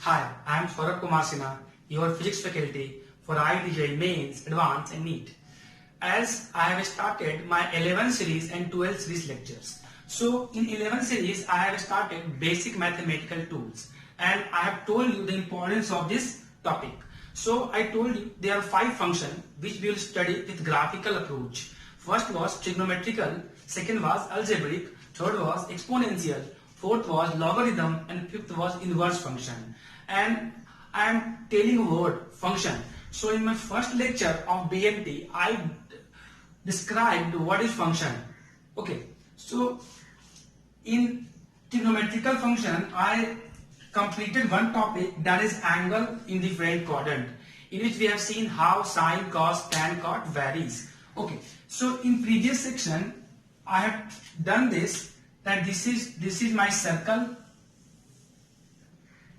Hi, I am Saurabh Kumar Sinha, your physics faculty for IIT Mains, Advanced and NEET. As I have started my 11 series and 12 series lectures. So in 11 series I have started basic mathematical tools and I have told you the importance of this topic. So I told you there are 5 functions which we will study with graphical approach. First was trigonometrical, second was algebraic, third was exponential, fourth was logarithm and fifth was inverse function. And I am telling a word function. So in my first lecture of BMT I described what is function. Okay, so in trigonometrical function I completed one topic, that is angle in different quadrant, in which we have seen how sine, cos, tan, cot varies. Okay, so in previous section I have done this, that this is my circle.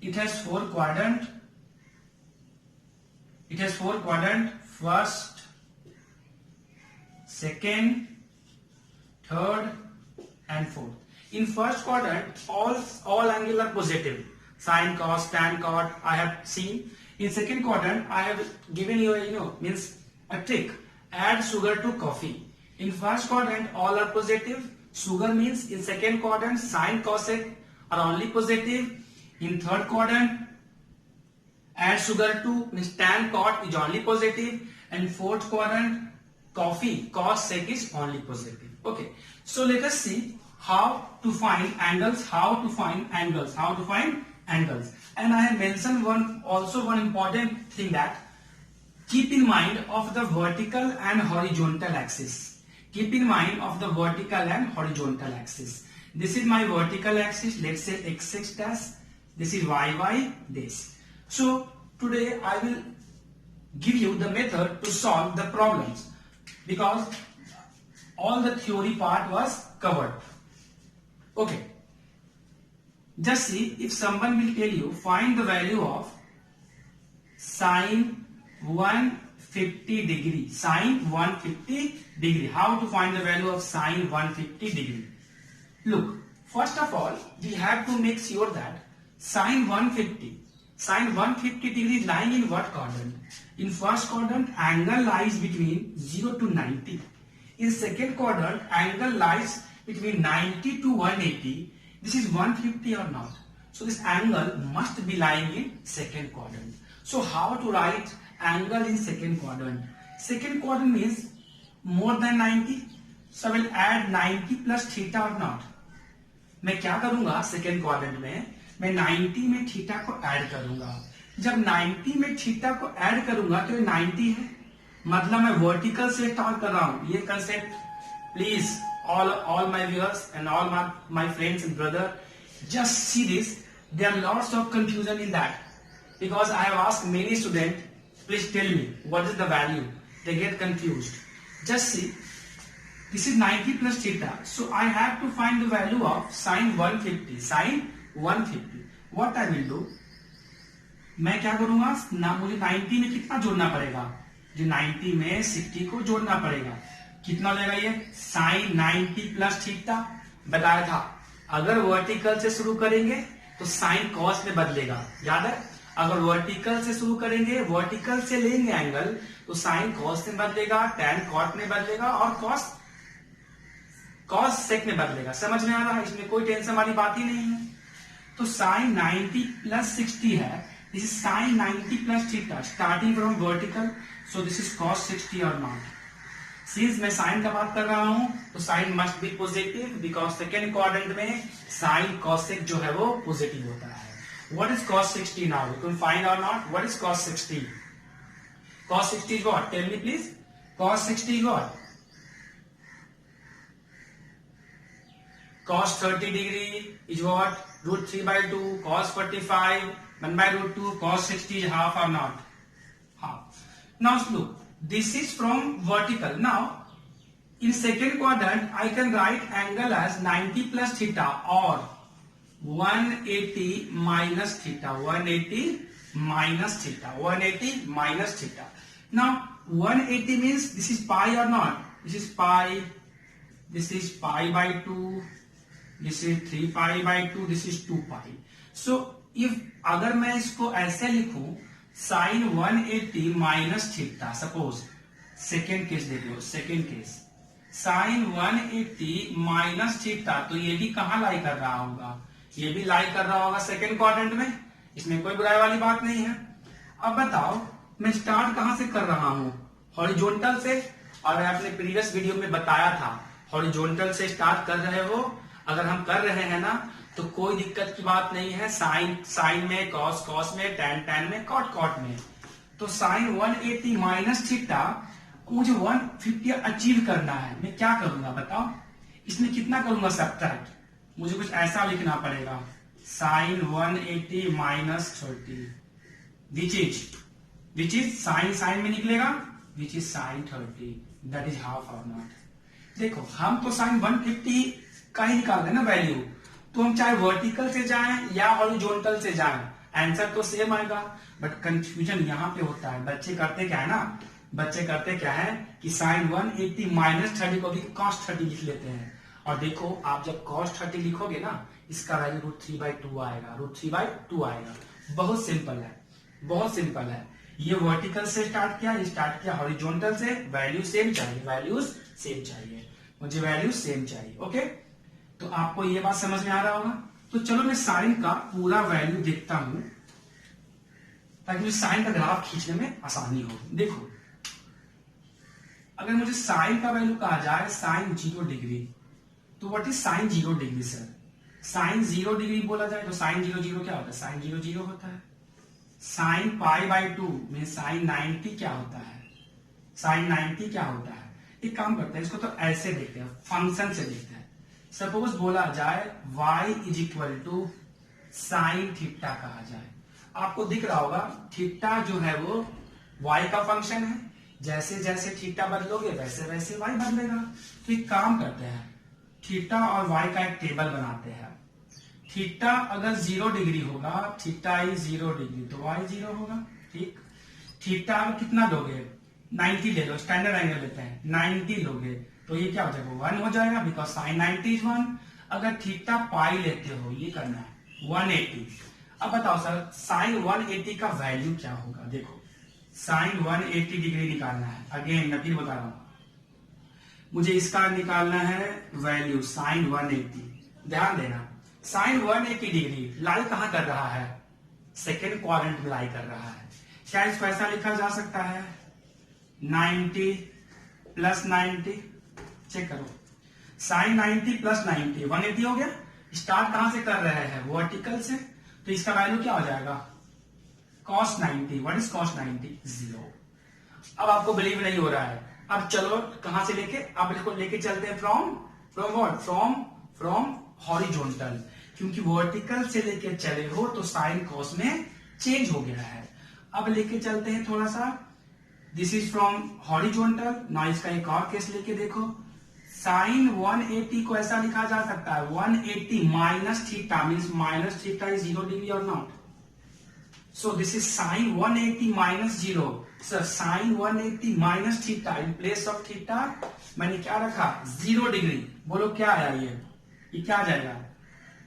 It has 4 quadrant. It has 4 quadrant, first, second, third and fourth. In first quadrant all angles are positive. Sine, cos, tan, cot I have seen. In second quadrant I have given you means a trick. Add sugar to coffee. In first quadrant all are positive. Sugar means in second quadrant sine, cosec are only positive. In third quadrant add sugar to means tan, cot is only positive. And fourth quadrant coffee, cos, sec is only positive. Okay, so let us see how to find angles. And I have mentioned one important thing, that keep in mind of the vertical and horizontal axis. Keep in mind of the vertical and horizontal axis. This is my vertical axis, let's say x dash. This is y this. So today I will give you the method to solve the problems, because all the theory part was covered. Okay, just see, if someone will tell you find the value of sine 150 degree, how to find the value of sine 150 degree? Look, first of all we have to make sure that sine 150 degree lying in what quadrant? In first quadrant angle lies between 0 to 90. In second quadrant angle lies between 90 to 180. This is 150 or not? So this angle must be lying in second quadrant. So how to write angle in second quadrant? Second quadrant means more than 90. So I will add 90 plus theta or not? मैं क्या करूंगा second quadrant में, मैं 90 में theta को add करूंगा. जब 90 में थीटा को ऐड करूंगा तो ये 90 है, मतलब मैं वर्टिकल से स्टार्ट कर रहा हूं. ये concept please all my viewers and all my friends and brother, just see this. There are lots of confusion in that, because I have asked many students, please tell me what is the value. They get confused. Just see, this is 90 plus theta, so I have to find the value of sine 150. What I will do, मैं क्या करूंगा ना, मुझे 90 में कितना जोड़ना पड़ेगा? जो 90 में 60 को जोड़ना पड़ेगा. कितना लेगा ये? Sine 90 plus theta. बताया था अगर वर्टिकल से शुरू करेंगे तो साइन कॉस में बदलेगा, याद है? अगर वर्टिकल से शुरू करेंगे, वर्टिकल से लेंगे एंगल, तो साइन कॉस में बदलेगा, टैन कॉट में बदलेगा और कॉस सेक में बदलेगा. समझ में आ रहा है? इसमें कोई टेंशन वाली बात ही नहीं है. तो साइन 90 प्लस 60 है. This is sign 90 plus theta starting from vertical. So this is cos 60 और नॉट. सिंस मैं साइन का बात कर रहा हूं तो sine must be positive, because second quadrant में साइन कॉसेक जो है वो पॉजिटिव होता है. What is cos 60 now? You can find or not. What is cos 60? cos 60 is what? Tell me please. cos 60 is what? cos 30 degree is what? Root 3 by 2. cos 45 1 by root 2. cos 60 is half or not? Half. Now look, this is from vertical. Now in second quadrant I can write angle as 90 plus theta or 180 minus theta. 180 minus theta. Now 180 means this is pi or not? This is pi. This is pi by 2. This is 3 pi by 2. This is 2 pi. So if अगर मैं इसको ऐसे लिखूं sine 180 minus theta, suppose second case देख लो, second case sine 180 minus theta, तो ये भी कहां लाई कर रहा होगा, ये भी लाई कर रहा होगा सेकेंड क्वाड्रेंट में, इसमें कोई बुराई वाली बात नहीं है। अब बताओ मैं स्टार्ट कहां से कर रहा हूं, हॉरिजॉन्टल से, और मैं अपने प्रीवियस वीडियो में बताया था हॉरिजॉन्टल से स्टार्ट कर रहे हो, अगर हम कर रहे हैं ना तो कोई दिक्कत की बात नहीं है, साइन साइन में, कॉस कॉस में, टैन टैन में, कॉट कॉट में। तो साइन 180 माइनस थीटा मुझे 150 अचीव करना है, मैं क्या करूंगा बताओ, इसमें कितना करूंगा सब्ट्रैक्ट, मुझे कुछ ऐसा लिखना पड़ेगा sine 180 minus 30 which is sine sine में निकलेगा which is sine 30, that is half और नॉट। देखो हम तो साइन 150 का ही निकाल रहे ना वैल्यू, तो हम चाहे वर्टिकल से जाएं या हॉरिजॉन्टल से जाएं आंसर तो सेम आएगा, बट कंफ्यूजन यहाँ पे होता है, बच्चे करते क्या है ना, बच्चे करते क्या है कि साइन 180 माइनस 30 को भी कॉस 30 लिख लेते हैं, और देखो आप जब कॉस 30 लिखोगे ना इसका वैल्यू √3/2 आएगा, √3/2 आएगा। बहुत सिंपल है, बहुत सिंपल है। ये वर्टिकल से स्टार्ट किया, ये स्टार्ट किया हॉरिजॉन्टल से, वैल्यू सेम चाहिए, वैल्यूज सेम चाहिए, मुझे वैल्यू सेम चाहिए। ओके, तो आपको ये बात समझ में आ रहा होगा। तो चलो मैं साइन का पूरा वैल्यू देखता हूं ताकि मुझे साइन का ग्राफ खींचने में आसानी हो। देखो अगर मुझे साइन का वैल्यू कहा जाए साइन 0 डिग्री, तो what is sine 0 degree sir, sine 0 degree बोला जाए तो साइन 0 0 क्या होता है, साइन 0 0 होता है। साइन π/2 में साइन 90 क्या होता है, साइन 90 क्या होता है। एक काम करते हैं, इसको तो ऐसे देखते हैं, फंक्शन से देखते हैं। सपोज बोला जाए y is equal to sine theta कहा जाए, आपको दिख रहा होगा थीटा जो है वो y का फंक्शन है, जैसे जैसे थीटा बदलोगे वैसे वैसे y बदलेगा। तो एक काम करते हैं, थीटा और y का एक टेबल बनाते हैं। थीटा अगर 0 डिग्री होगा, थीटा इज 0 डिग्री, तो y 0 होगा, ठीक। थीटा कितना दोगे, 90 ले लो, स्टैंडर्ड एंगल लेते हैं, 90 लोगे तो ये क्या हो जाएगा, 1 हो जाएगा, बिकॉज साइन 90 इज 1। अगर थीटा पाई लेते हो, ये करना है 180। अब बताओ सर साइन 180 का वैल्यू क्या होगा। देखो साइन 180 डिग्री निकालना है, अगेन मैं फिर बता रहा हूं, मुझे इसका निकालना है वैल्यू साइन 180। ध्यान देना साइन 180 डिग्री लाई कहां कर रहा है, सेकेंड क्वाड्रेंट में लाई कर रहा है। क्या इसको ऐसा लिखा जा सकता है 90 प्लस 90, चेक करो साइन 90 प्लस 90 180 हो गया। स्टार्ट कहां से कर रहे हैं, वर्टिकल से, तो इसका वैल्यू क्या हो जाएगा cos 90। What is cos 90, 0। अब आपको बिलीव नहीं हो रहा है, अब चलो कहां से लेके, अब इसको लेके चलते हैं फ्रॉम व्हाट, फ्रॉम हॉरिजॉन्टल, क्योंकि वर्टिकल से लेके चले हो तो साइन कॉस में चेंज हो गया है। अब लेके चलते हैं थोड़ा सा, this is from horizontal. Now इसका एक और केस लेके देखो, साइन 180 को ऐसा लिखा जा सकता है 180 minus theta, means minus theta is 0 degree or not, so this is sine 180 minus 0। Sir sine 180 minus theta, in place of theta मैंने क्या रखा 0 डिग्री, बोलो क्या आया ये क्या आ जाएगा,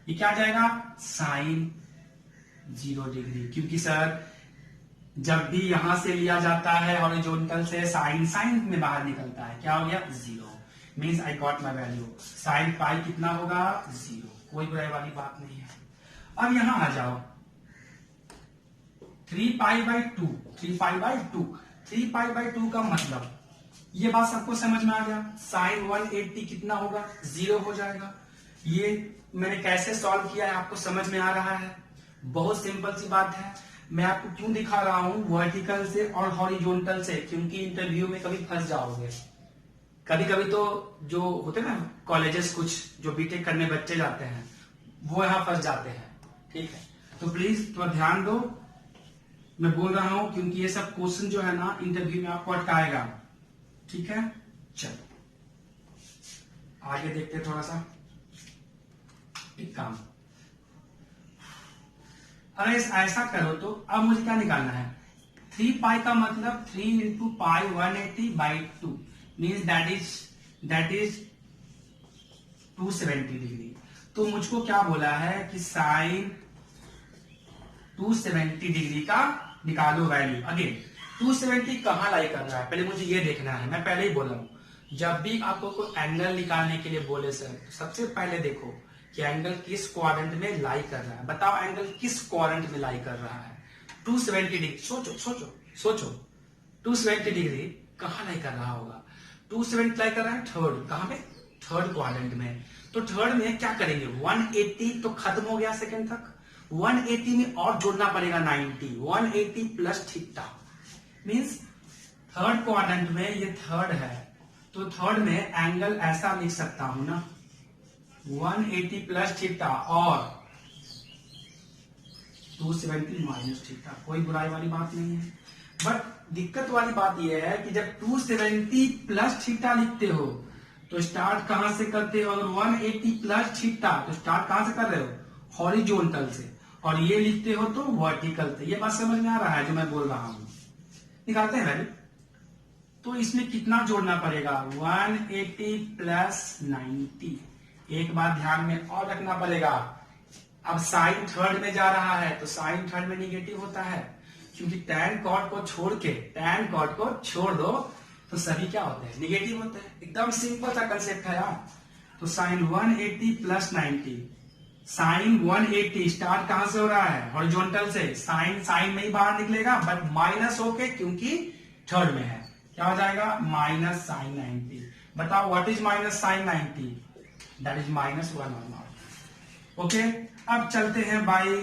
ये क्या आ जाएगा साइन 0 डिग्री, क्योंकि सर जब भी यहां से लिया जाता है हॉरिजॉन्टल से साइन साइन में बाहर निकलता है, क्या हो गया 0, means I got my value. Sine pi कितना होगा 0, कोई बुराई वाली बात नहीं है। अब यहां आ जाओ 3π/2, 3π/2, 3π/2 का मतलब ये बात सबको समझ में आ गया, साइन 180 कितना होगा 0 हो जाएगा। ये मैंने कैसे सॉल्व किया है आपको समझ में आ रहा है, बहुत सिंपल सी बात है। मैं आपको क्यों दिखा रहा हूं वर्टिकल से और हॉरिजॉन्टल से, क्योंकि इंटरव्यू में कभी फंस जाओगे। कभी कभी तो जो होते ना कॉलेजेस, कुछ जो बीटेक करने बच्चे जाते हैं वो यहां फंस जाते हैं, ठीक है। तो प्लीज थोड़ा ध्यान दो, मैं बोल रहा हूं क्योंकि ये सब क्वेश्चन जो है ना इंटरव्यू में आपको अटकाएगा, ठीक है। चलो आगे देखते हैं थोड़ा सा, एक काम, अगर ऐसा करो तो अब मुझे क्या निकालना है, 3π का मतलब 3 into pi 180/2 means that is 270 degree. तो मुझको क्या बोला है कि साइन 270 डिग्री का निकालो वैल्यू। अगेन 270 कहाँ लाई कर रहा है, पहले मुझे ये देखना है। मैं पहले ही बोला हूं, जब भी आपको कोई एंगल निकालने के लिए बोले सर, तो सबसे पहले देखो कि एंगल किस क्वाड्रेंट में लाई कर रहा है। बताओ एंगल किस क्वाड्रेंट में लाई कर रहा है। 270 डिग्री, सोचो सोचो सोचो, 270 डिग्री कहाँ लाई कर रहा होगा। 270 लाई कर रहा है थर्ड, कहाँ पे, थर्ड क्वाड्रेंट में। तो थर्ड में क्या करेंगे, 180 तो खत्म हो गया सेकंड तक, 180 में और जोड़ना पड़ेगा 90, 180 plus theta, means third quadrant में ये थर्ड है, तो थर्ड में एंगल ऐसा लिख सकता हूं ना, 180 प्लस थीटा और 270 माइनस थीटा। कोई बुराई वाली बात नहीं है, बट दिक्कत वाली बात यह है कि जब 270 प्लस थीटा लिखते हो तो स्टार्ट कहां से करते हो, अगर 180 प्लस थीटा तो स्टार्ट कहां से कर रहे हो, हॉरिजॉन्टल से, और ये लिखते हो तो वर्टिकल से। ये बात समझ में आ रहा है जो मैं बोल रहा हूं। निकालते हैं वैल्यू, तो इसमें कितना जोड़ना पड़ेगा, 180 प्लस 90। एक बात ध्यान में और रखना पड़ेगा, अब साइन थर्ड में जा रहा है तो साइन थर्ड में निगेटिव होता है, क्योंकि टैन कॉट को छोड़ के, टैन कॉट को छोड़ दो तो सभी क्या होते हैं, निगेटिव होते हैं। एकदम सिंपल सा कंसेप्ट है यार। तो साइन 180 प्लस 90, साइन 180 स्टार्ट कहां से हो रहा है, हॉरिजॉन्टल से, साइन साइन में ही बाहर निकलेगा बट माइनस होके, क्योंकि थर्ड में है, क्या हो जाएगा, माइनस साइन 90। बताओ what is minus sine 90, that is minus 1 और नॉट। ओके, अब चलते हैं भाई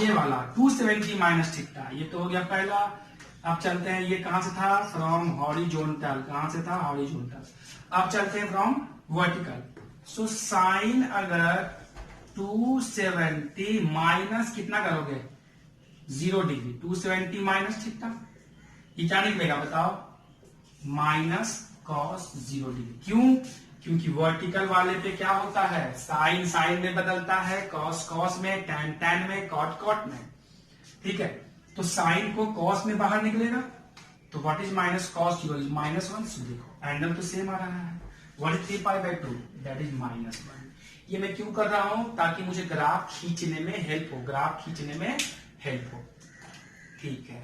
ये वाला 270 माइनस थीटा, ये तो हो गया पहला। अब चलते हैं, ये कहां से था, फ्रॉम हॉरिजॉन्टल, कहां से था, हॉरिजॉन्टल। अब चलते हैं फ्रॉम वर्टिकल। सो साइन अगर 270 माइनस कितना करोगे, 0 डिग्री, 270 माइनस थीटा, ये क्या निकलेगा बताओ, माइनस कॉस 0 डिग्री। क्यों, क्योंकि वर्टिकल वाले पे क्या होता है, साइन साइन में बदलता है, कॉस कॉस में, टैन टैन में, कॉट कॉट में। ठीक है, तो साइन को कॉस में बाहर निकलेगा, तो what is minus cos 0, minus 1। देखो एंगल तो सेम आ रहा है, 1/3π/2, दैट इज माइनस 1। ये मैं क्यों कर रहा हूं, ताकि मुझे ग्राफ खींचने में हेल्प हो, ग्राफ खींचने में हेल्प हो। ठीक है,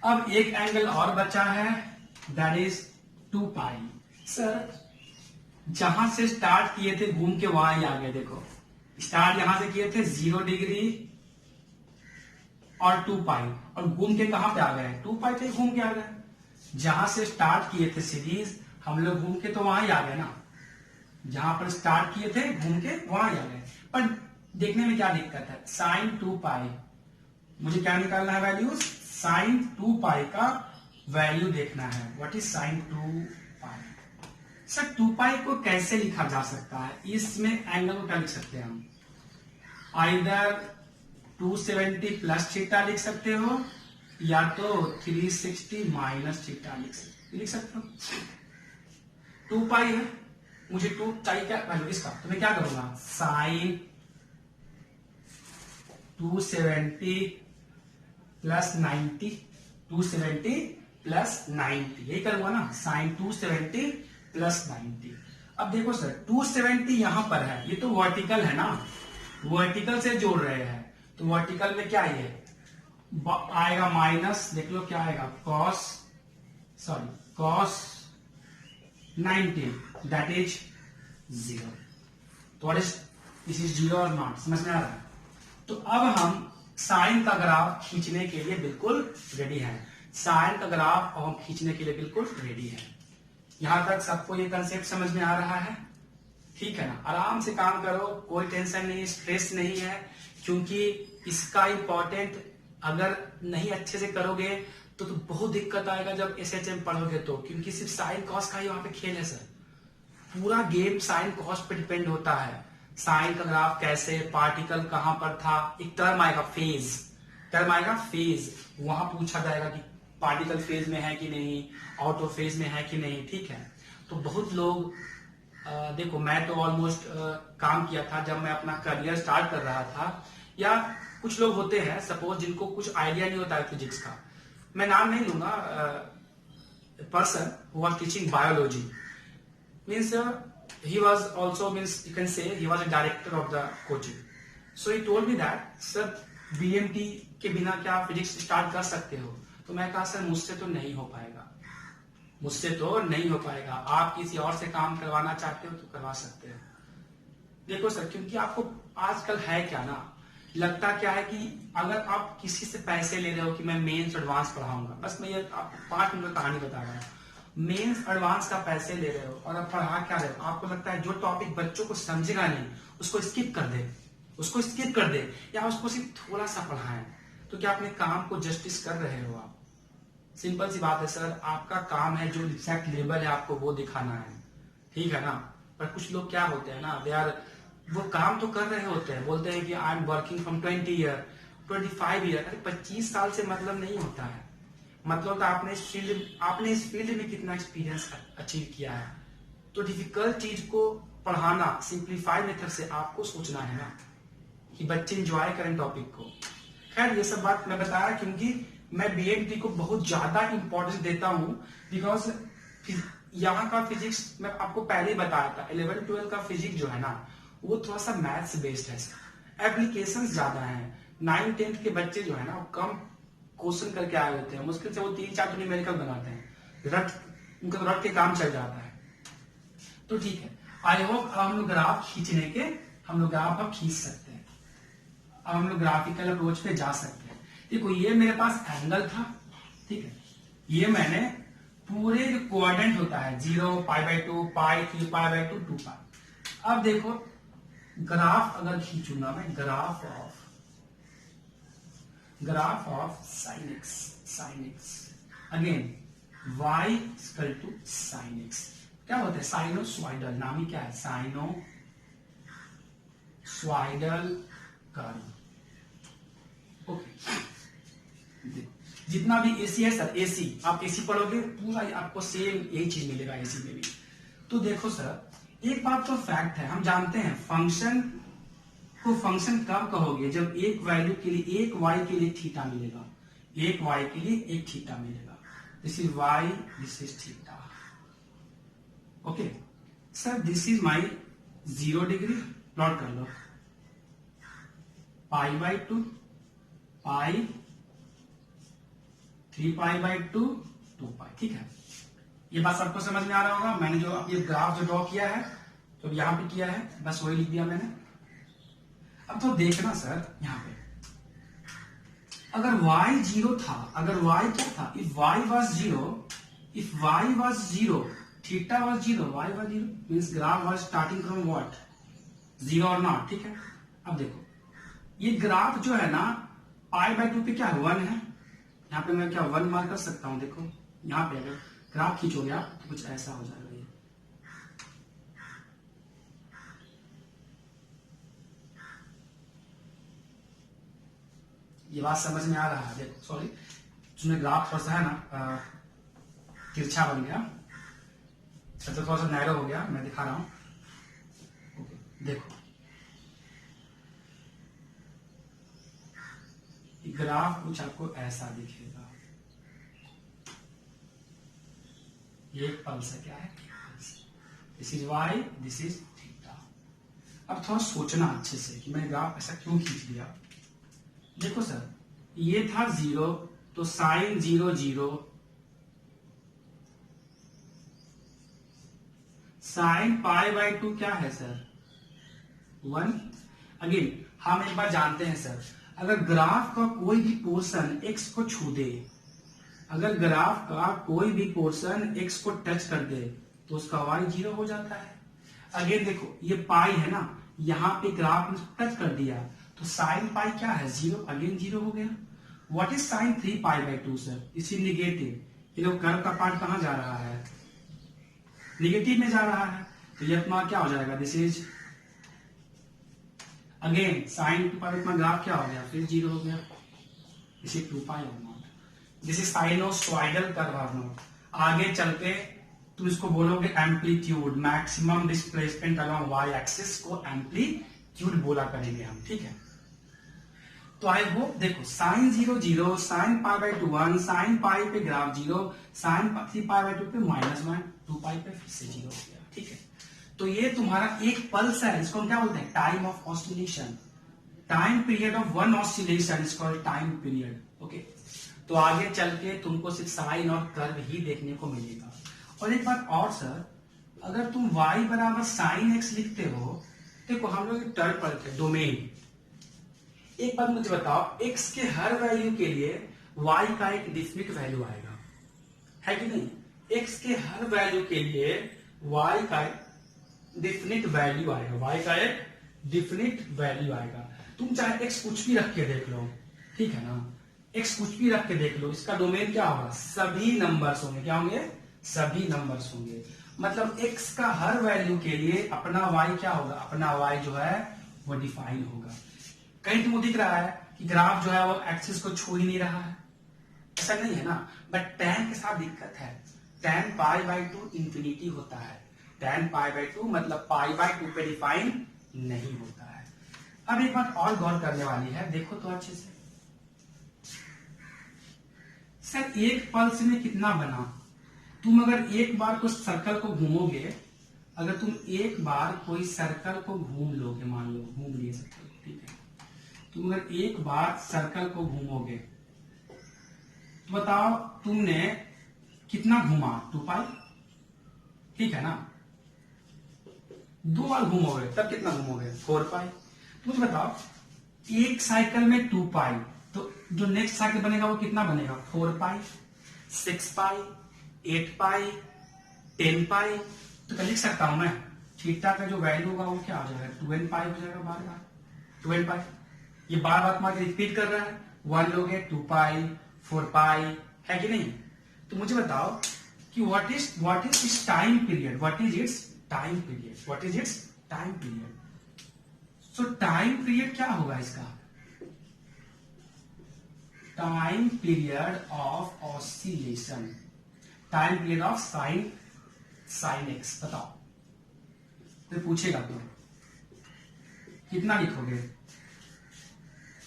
अब एक एंगल और बचा है, दैट इज 2π। सर जहां से स्टार्ट किए थे घूम के वहां ही आ गए। देखो स्टार्ट यहां से किए थे 0 डिग्री और 2π, और घूम के कहां पे आ गए, 2π पे घूम के आ गए। जहां से स्टार्ट किए थे सीरीज हम लोग घूम के तो वहां ही आ गए ना, जहां पर स्टार्ट किए थे घूम के वहां ही आ गए। पर देखने में क्या दिक्कत है, साइन 2π, मुझे क्या निकालना है वैल्यू, साइन 2π का वैल्यू देखना है। What is sign 2π। सर 2π को कैसे लिखा जा सकता है, इसमें एंगल को क्या लिख सकते हैं हम, आइदर 270 प्लस थीटा लिख सकते हो, या तो 360 माइनस थीटा लिख सकते हो। 2π है, मुझे 2 चाहिए क्या वैल्यू इसका, तो मैं क्या करूंगा, साइन 270 प्लस 90, 270 प्लस 90, यही करूंगा ना, साइन 270 प्लस 90। अब देखो सर 270 यहां पर है, ये तो वर्टिकल है ना, वर्टिकल से जोड़ रहे हैं, तो वर्टिकल में क्या है आएगा माइनस, देख लो क्या आएगा, कॉस 90, दैट इज 0। तो व्हाट इज दिस इज 0 और नॉट, समझ में आ रहा है। तो अब हम साइन का ग्राफ खींचने के लिए बिल्कुल रेडी हैं, साइन का ग्राफ हम खींचने के लिए बिल्कुल रेडी है। यहां तक सबको ये कंसेप्ट समझ में आ रहा है, ठीक है ना। आराम से काम करो, कोई टेंशन नहीं, स्ट्रेस नहीं है, क्योंकि इसका इंपॉर्टेंट अगर नहीं अच्छे से करोगे तो बहुत दिक्कत आएगा जब SHM पढ़ोगे तो, क्योंकि सिर्फ साइन कॉस का ही वहां पे खेल है सर। पूरा गेम साइन कॉस पे डिपेंड होता है। साइन का ग्राफ कैसे, पार्टिकल कहां पर था, एक टर्म आएगा फेज, टर्म आएगा फेज, वहां पूछा जाएगा कि पार्टिकल फेज में है कि नहीं, आउट ऑफ फेज में है कि नहीं, ठीक है। तो बहुत लोग देखो मैं तो ऑलमोस्ट काम किया था जब मैं अपना करियर स्टार्ट कर रहा था, या कुछ लोग होते हैं सपोज जिनको कुछ आइडिया नहीं होता है फिजिक्स का, मैं नाम नहीं लूंगा, person who was teaching biology, means he was also, means you can say he was a director of the coaching. So he told me that sir BMT के बिना क्या फिजिक्स स्टार्ट कर सकते हो? तो मैं कहा सर मुझसे तो नहीं हो पाएगा, मुझसे तो नहीं हो पाएगा, आप किसी और से काम करवाना चाहते हो तो करवा सकते हो। देखो सर, क्योंकि आपको आजकल है क्या ना, लगता क्या है कि अगर आप किसी से पैसे ले रहे हो कि मैं मेंस एडवांस पढ़ाऊंगा, बस मैं ये आपको 5 मिनट कहानी बता रहा हूँ। मेंस एडवांस का पैसे ले रहे हो और आप पढ़ा क्या रहे हो, आपको लगता है जो टॉपिक बच्चों को समझेगा नहीं उसको स्किप कर दे, उसको स्किप कर दे या उसको सिर्फ थोड़ा सा पढ़ाएं, तो क्या अपने काम को जस्टिस कर रहे हो आप? सिंपल सी बात है सर, आपका काम है जो एग्जैक्ट लेवल है आपको वो दिखाना है, ठीक है ना। पर कुछ लोग क्या होते हैं ना, दे आर, वो काम तो कर रहे होते हैं, बोलते हैं कि I am working from 20 year 25 year. अरे 25 साल से मतलब नहीं होता है, मतलब तो आपने इस फील्ड में कितना एक्सपीरियंस अचीव किया है। तो डिफिकल्ट चीज को पढ़ाना सिंप्लीफाई मेथड से आपको सोचना है ना, कि बच्चे इंजॉय करें टॉपिक को। खैर ये सब बात मैं बताया क्योंकि मैं बीएमटी को बहुत ज्यादा इंपॉर्टेंस देता हूं, बिकॉज यहाँ का फिजिक्स मैं आपको पहले ही बताया था, 11-12 का फिजिक्स जो है ना वो थोड़ा सा मैथ्स बेस्ड है, एप्लीकेशंस ज्यादा हैं। 9-10 के बच्चे जो है ना वो कम क्वेश्चन करके आए होते हैं, मुश्किल से वो 3-4 तो न्यूमेरिकल बनाते हैं, उनका तो रट के काम चल जाता है। तो ठीक है, आई होप हम लोग ग्राफ खींचने के हम लोग ग्राफ अब खींच सकते हैं, अब हम लोग ग्राफिकल अप्रोच पे जा सकते हैं। देखो ये मेरे पास एंगल था, ठीक है, ये मैंने पूरे जो कोऑर्डिनेट होता है 0, π/2, π, 3π/2, 2π। अब देखो ग्राफ अगर खींचूंगा मैं, graph of sin x again y equal to sin x, क्या होता है साइनोसॉइडल, नाम ही क्या है साइनोसॉइडल कर्व। ओके, जितना भी एसी है सर, एसी आप एसी पढ़ोगे पूरा आपको सेम यही चीज मिलेगा एसी में भी। तो देखो सर एक बात तो फैक्ट है, हम जानते हैं फंक्शन को फंक्शन कब कहोगे जब एक वैल्यू के लिए, एक y के लिए थीटा मिलेगा, एक y के लिए एक थीटा मिलेगा, this is y, this is theta. Okay sir, this is my 0 degree, plot कर लो, π/2, π, 3π/2, 2π, ठीक है। ये बात सबको समझ में आ रहा होगा। मैंने जो ये ग्राफ जो ड्रॉ किया है तो यहां पे किया है, बस वही लिख दिया मैंने। अब तो देखना सर, यहां पे अगर y 0 था, अगर y क्या था, if y was 0, theta was 0, y was 0, means graph was starting from what, 0 or not, ठीक है। अब देखो ये ग्राफ जो है ना π/2 पे क्या 1 है, यहाँ पे मैं क्या 1 मार्क कर सकता हूं। देखो यहाँ पे अगर ग्राफ खींचोगे आप तो कुछ ऐसा हो जाएगा। ये बात समझ में आ रहा है? देखो सॉरी, तुम्हें ग्राफ थोड़ा सा है ना तिरछा बन गया, तो थोड़ा सा नैरो हो गया, मैं दिखा रहा हूं। ओके देखो ग्राफ कुछ आपको ऐसा दिखेगा, ये पल्स है, क्या है this is y, this is theta. अब थोड़ा सोचना अच्छे से कि मैंने ग्राफ ऐसा क्यों खींच दिया। देखो सर ये था 0, तो साइन 0 0, साइन π/2 क्या है सर 1। अगेन हम एक बार जानते हैं सर, अगर ग्राफ का कोई भी पोर्शन x को छू दे, अगर ग्राफ का कोई भी पोर्शन x को टच कर दे तो उसका y 0 हो जाता है। अगेन देखो ये पाई है ना, यहाँ पे ग्राफ ने टच कर दिया तो साइन पाई क्या है 0, अगेन 0 हो गया। व्हाट इज साइन 3π/2 सर, इस निगेटिव, ये लोग कर्व का पार्ट कहां जा रहा है, निगेटिव में जा रहा है, तो ये अपना क्या हो जाएगा, this is again sine 2π, graph क्या हो गया फिर 0 हो गया, this is 2π or not, this is sinusoidal curve और नॉट। आगे चलते तुम इसको बोलोगे amplitude, maximum displacement along y axis को एम्पलीट्यूड बोला करेंगे हम, ठीक है। तो आई होप देखो साइन 0 0, साइन π/2 1, साइन पाई पे ग्राफ 0, साइन 3π/2 पे -1, 2π पे फिर से 0 हो गया, ठीक है। तो ये तुम्हारा एक पल्स है, इसको हम क्या बोलते हैं time of oscillation. Time period of one oscillation is called time period. Okay, तो आगे चल के तुमको सिर्फ साइन और कर्व ही देखने को मिलेगा। और एक बात और सर, अगर तुम y बराबर साइन x लिखते हो, देखो हम लोग एक टर्म पढ़ते हैं डोमेन। एक बात मुझे बताओ, x के हर वैल्यू के लिए y का एक डिफिनिट वैल्यू आएगा, है कि नहीं? x के हर वैल्यू के लिए y का डिफिनिट वैल्यू आएगा, y का एक डिफिनिट वैल्यू आएगा। तुम चाहे x कुछ भी रख के देख लो, ठीक है ना, x कुछ भी रख के देख लो, इसका डोमेन क्या होगा? सभी नंबर्स होंगे। क्या होंगे? सभी नंबर्स होंगे। मतलब x का हर वैल्यू के लिए अपना y क्या होगा? अपना y जो है वो डिफाइन होगा। कहीं तुमको दिख रहा है कि ग्राफ जो है वो एक्सिस को छू ही नहीं रहा है? ऐसा नहीं है ना, बट tan के साथ दिक्कत है। tan π/2 इंफिनिटी होता है, tan π/2 मतलब π/2 पे डिफाइन नहीं होता है। अब एक बात और गौर करने वाली है, देखो तो अच्छे से। सर एक पल्स में कितना बना? तुम अगर एक बार कोई सर्कल को घूमोगे, अगर तुम एक बार कोई सर्कल को घूम लोगे, मान लो घूम लिए सर्कल, ठीक है, तुम अगर एक बार सर्कल को घूमोगे तो बताओ तुमने कितना घूमा? 2π, ठीक है ना। दो बार घूमोगे तब कितना घूमोगे? 4π। मुझे बताओ एक साइकिल में 2π, तो जो नेक्स्ट साइकिल बनेगा वो कितना बनेगा? 4π, 6π, 8π, 10π। तो लिख सकता हूं मैं, थीटा का जो वैल्यू होगा वो क्या हो जाएगा? 2nπ हो जाएगा, बार बार 2nπ। ये बार बार तुम्हारे रिपीट कर रहा है, 1 लोगे 2π, 4π, है कि नहीं? तो मुझे बताओ कि what is it's time period? What is it's time period? What is it's time period? So time period क्या होगा इसका? Time period of oscillation, time period of sine x. बताओ, तो पूछेगा तो कितना लिखोगे?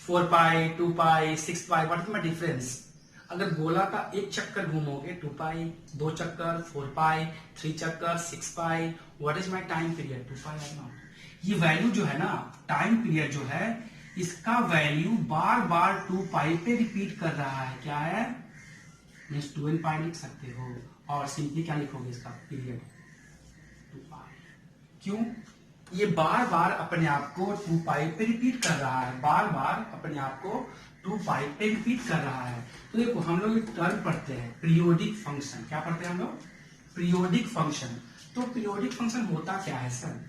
4π, 2π, 6π, व्हाट इज माय डिफरेंस? अगर गोला का एक चक्कर घूमोगे 2π, 2 चक्कर 4π, 3 चक्कर 6π, what is my time period? 2π or not. ये वैल्यू जो है ना, टाइम पीरियड जो है, इसका वैल्यू बार बार 2π पे रिपीट कर रहा है। क्या है? मीन्स 2nπ लिख सकते हो, और सिंपली क्या लिखोगे इसका पीरियड? 2π। क्यों? ये बार बार अपने आप को 2π पे रिपीट कर रहा है, बार बार अपने आप को 2π पे रिपीट कर रहा है। तो देखो हम लोग एक टर्म पढ़ते हैं, पीरियोडिक फंक्शन। क्या पढ़ते हैं हम लोग? Periodic function. तो पीरियोडिक फंक्शन होता क्या है सर?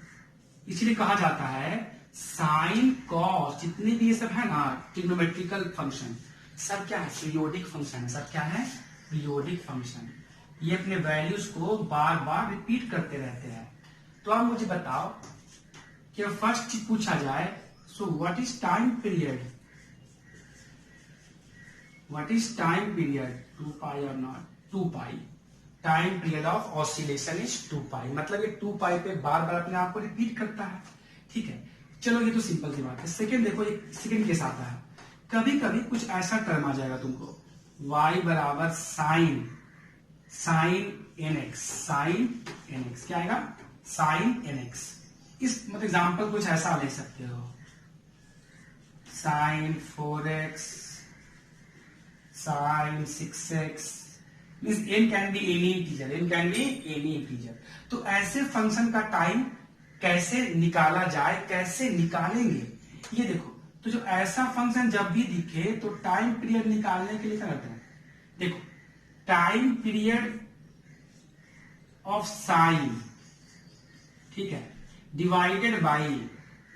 इसलिए कहा जाता है साइन कॉस, जितने भी ये सब है ना ट्रिग्नोमेट्रिकल फंक्शन, सब क्या है? पीरियोडिक फंक्शन है। सब क्या है? Periodic function. ये अपने वैल्यूज को बार बार रिपीट करते रहते हैं। तो अब मुझे बताओ कि फर्स्ट चीज पूछा जाए, so what is time period? What is time period? 2π or not 2π। Time period of oscillation is 2π, मतलब ये 2π पे बार बार अपने आप को रिपीट करता है। ठीक है, चलो ये तो सिंपल सी बात है। सेकेंड देखो, एक सेकेंड केस आता है, कभी कभी कुछ ऐसा टर्म आ जाएगा तुमको, y बराबर साइन nx, साइन nx क्या आएगा? Sine nx। इस मतलब एग्जाम्पल कुछ ऐसा ले सकते हो, sine 4x, sine 6x, means n can be any integer, n can be any integer. तो ऐसे फंक्शन का टाइम कैसे निकाला जाए, कैसे निकालेंगे ये देखो। तो जो ऐसा फंक्शन जब भी दिखे तो टाइम पीरियड निकालने के लिए क्या करते हैं? देखो, टाइम पीरियड ऑफ साइन, ठीक है, divided by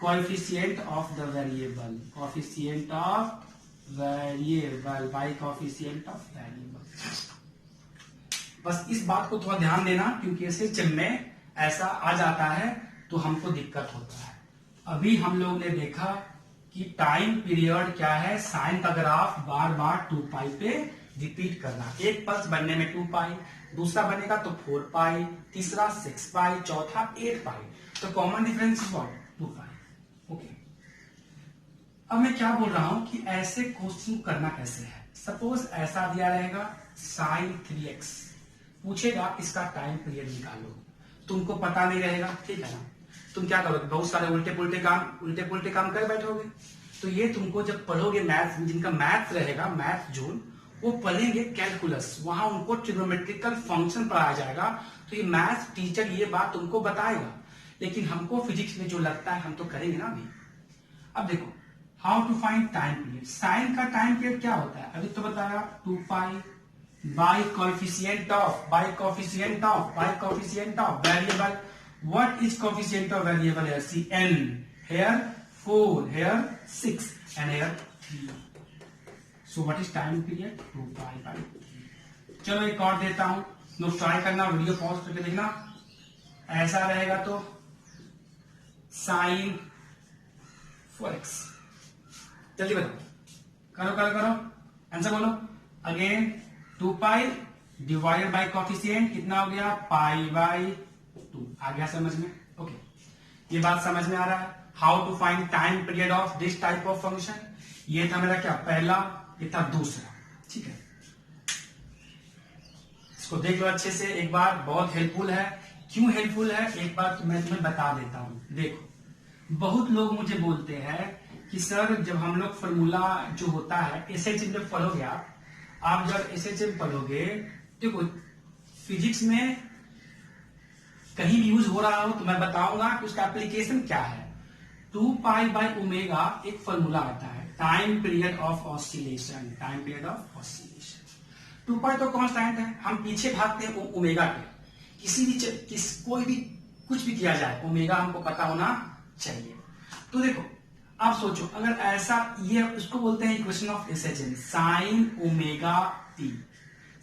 coefficient of the variable, coefficient of variable by coefficient of variable. बस इस बात को थोड़ा ध्यान देना, क्योंकि ऐसे जब में ऐसा आ जाता है तो हमको दिक्कत होता है। अभी हम लोग ने देखा कि टाइम पीरियड क्या है? साइन का ग्राफ बार बार 2π पे रिपीट करना। एक पल्स बनने में 2π, दूसरा बनेगा तो 4π, तीसरा 6π, चौथा 8π। तो common difference is what? 2π। Okay, अब मैं क्या बोल रहा हूं कि ऐसे क्वेश्चन करना कैसे है। सपोज ऐसा दिया रहेगा साइन 3x, पूछेगा इसका टाइम पीरियड निकालो, तुमको पता नहीं रहेगा, ठीक है ना, तुम क्या करोगे? बहुत सारे उल्टे पुल्टे काम कर बैठोगे। तो ये तुमको जब पढ़ोगे मैथ, जिनका मैथ रहेगा, मैथ जोन, वो पढ़ेंगे कैलकुलस, वहां उनको ट्रिग्नोमेट्रिकल फंक्शन पढ़ाया जाएगा। तो ये मैथ टीचर ये बात तुमको बताएगा, लेकिन हमको फिजिक्स में जो लगता है हम तो करेंगे ना अभी। अब देखो how to find time period. Sine का टाइम पीरियड क्या होता है, अभी तो बताया 2 पाई by coefficient of variable. What is coefficient of variable है? See n, here 4, here 6 and here 3. So what is time period? 2 पाई बाई 3। चलो एक और देता हूं, लोग ट्राई करना, वीडियो पॉज करके देखना। ऐसा रहेगा तो साइन 4x, जल्दी बताओ, करो करो करो, आंसर बोलो। Again 2 pi divided by coefficient कितना हो गया? Pi by 2। आ गया समझ में? ओके, ये बात समझ में आ रहा है। How to find time period of this type of function. ये था मेरा क्या, पहला, ये था दूसरा, ठीक है। इसको देख लो अच्छे से एक बार, बहुत हेल्पफुल है। क्यों हेल्पफुल है एक बार तो मैं तुम्हें बता देता हूं। देखो बहुत लोग मुझे बोलते हैं कि सर जब हम लोग फॉर्मूला जो होता है एसएचएम जब पढ़ोगे आप जब एसएचएम पढ़ोगे, देखो फिजिक्स में कहीं भी यूज हो रहा हो तो मैं बताऊंगा कि उसका एप्लीकेशन क्या है। 2 पाई बाई ओमेगा एक फॉर्मूला आता है, time period of oscillation, time period of oscillation. 2 पाई तो कांस्टेंट है, हम पीछे भागते हैं ओमेगा के। कोई भी कुछ भी किया जाए ओमेगा हमको पता होना चाहिए। तो देखो आप सोचो, अगर ऐसा, ये उसको बोलते हैं equation of SHM, sine omega T,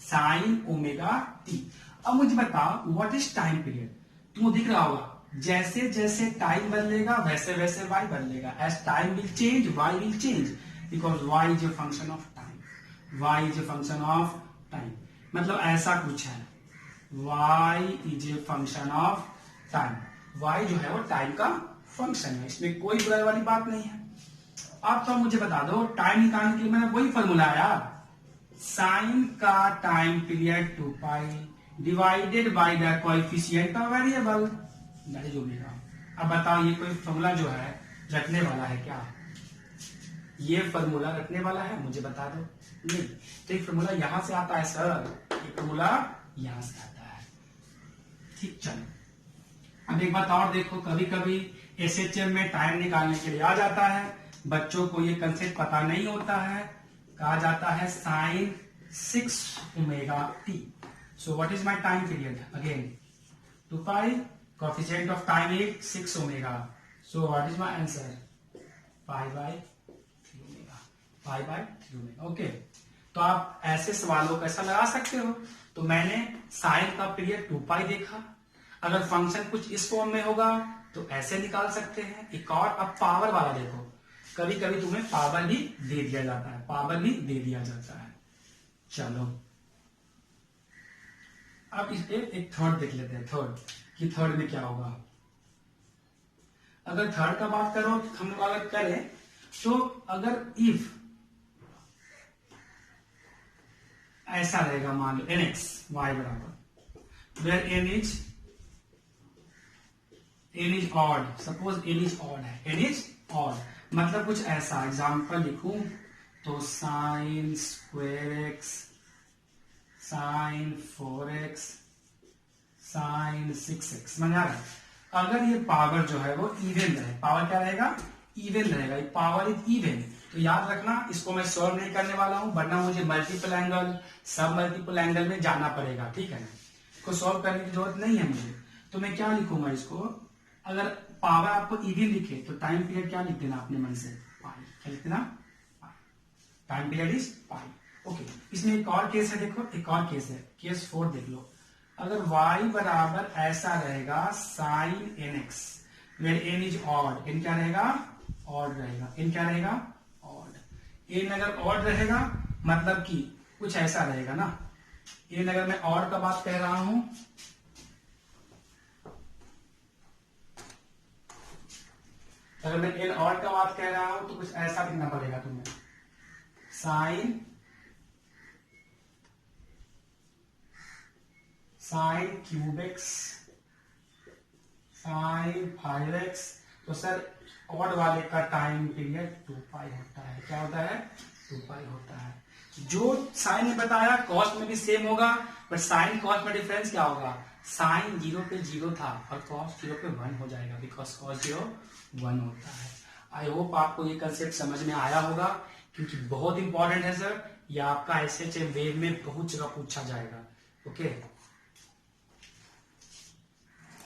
sine omega T. अब मुझे बताओ व्हाट इज टाइम पीरियड। तुमको दिख रहा होगा जैसे जैसे टाइम बदलेगा वैसे वैसे वाई बदलेगा। As time will change y will change, because y is a function of time, y is a function of time. मतलब ऐसा कुछ है, y is a function of time, y जो है वो टाइम का फंक्शन है, इसमें कोई बुराई वाली बात नहीं है। अब तो मुझे बता दो टाइम निकालने के लिए मैंने वही फॉर्मूला है यार, साइन का time period 2 pi divided by the coefficient of variable, that is omega. अब बताओ ये कोई फॉर्मूला जो है रखने वाला है क्या? ये फॉर्मूला रखने वाला है? मुझे बता दो। नहीं, तो ये फॉर्मूला यहां से आता है सर, ये फॉर्मूला यहां से आता है, ठीक। चलो अब एक बात और देखो, कभी कभी एसएचएम में टाइम निकालने के लिए आ जाता है, बच्चों को ये कंसेप्ट पता नहीं होता है, कहा जाता है sine 6 omega t. So what is my time period? Again 2 pi, coefficient of time is 6 omega, so what is my answer? Pi by 3 omega, pi by 3 omega. Okay, तो आप ऐसे सवालों को ऐसा लगा सकते हो। तो मैंने साइन का पीरियड 2 पाई देखा, अगर फंक्शन कुछ इस फॉर्म में होगा तो ऐसे निकाल सकते हैं। एक और, अब पावर वाला देखो, कभी कभी तुम्हें पावर भी दे दिया जाता है, पावर भी दे दिया जाता है। चलो अब इस एक थर्ड देख लेते हैं, थर्ड कि थर्ड में क्या होगा। अगर थर्ड का बात करो, हम लोग अगर करें तो अगर इफ ऐसा रहेगा, मान लो nx y बराबर where n is odd, suppose n is odd है, n इज ऑड मतलब कुछ ऐसा, एग्जांपल लिखूं तो sine square x, sine 4x, sine 6x। समझ आ रहा है? अगर ये पावर जो है वो इवन रहे, पावर क्या रहेगा? इवन रहेगा, पावर इज इवन। तो याद रखना, इसको मैं सॉल्व नहीं करने वाला हूं, वरना मुझे मल्टीपल एंगल, सब मल्टीपल एंगल में जाना पड़ेगा, ठीक है ना। इसको सॉल्व करने की जरूरत नहीं है मुझे। तो मैं क्या लिखूंगा इसको, अगर पावर आपको इवन लिखे तो टाइम पीरियड क्या लिख देना अपने मन से? पाई। क्या लिख देना? Time period is pi. Okay, इसमें एक और केस है, देखो एक और केस है, केस 4 देख लो। अगर y बराबर ऐसा रहेगा sine nx, where n is odd, n क्या रहेगा? ऑड रहेगा, n क्या रहेगा? ऑड। n अगर ऑड रहेगा मतलब कि कुछ ऐसा रहेगा ना, n अगर मैं ऑड का बात कह रहा हूं, अगर मैं n ऑड का बात कह रहा हूं तो कुछ ऐसा लिखना पड़ेगा तुम्हें, sine cube x, sign 5x। तो सर ऑड वाले का टाइम पीरियड 2 पाई होता है। क्या होता है? 2 पाई होता है। जो साइन में बताया कॉस्ट में भी सेम होगा, बट साइन कॉस्ट में डिफरेंस क्या होगा? साइन 0 पे 0 था और कॉस्ट 0 पे 1 हो जाएगा, बिकॉज कॉस्ट 0 1 होता है। आई होप आपको ये कंसेप्ट समझ में आया होगा, क्योंकि बहुत इंपॉर्टेंट है सर, ये आपका SHM वेव में बहुत जगह पूछा जाएगा। ओके।